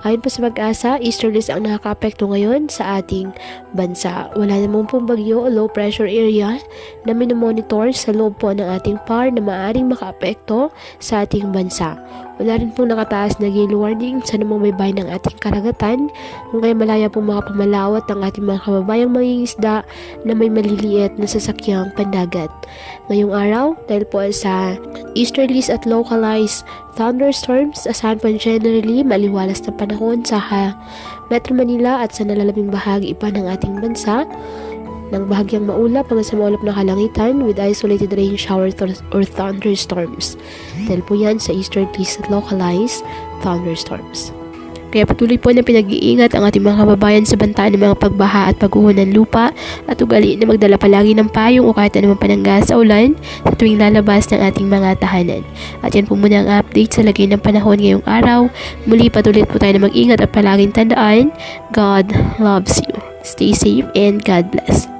Ayon po sa Pag-asa, easterlies ang nakakaapekto ngayon sa ating bansa. Wala namang pong bagyo o low pressure area na minomonitor sa loob po ng ating PAR na maaaring makaapekto sa ating bansa. Wala rin pong nakataas na gale warning sa namang may bahay ng ating karagatan, kung kaya malaya pong makapamalawat ang ating mga kababayang mangingisda na may maliliit na sasakyang pandagat. Ngayong araw, dahil po sa easterlies at localized thunderstorms, asahan po generally maliwalas na panahon sa Metro Manila at sa nalalabing bahagi pa ng ating bansa, ng bahagyang maulap hanggang sa maulap na kalangitan with isolated rain shower or thunderstorms. Dahil po yan sa easterlies at localized thunderstorms. Kaya patuloy po na pinag-iingat ang ating mga kababayan sa banta ng mga pagbaha at pagguho ng lupa at ugali na magdala palagi ng payong o kahit anumang panangga sa ulan sa tuwing lalabas ng ating mga tahanan. At yan po muna ang update sa lagay ng panahon ngayong araw. Muli patuloy po tayo na mag-ingat at palaging tandaan, God loves you. Stay safe and God bless.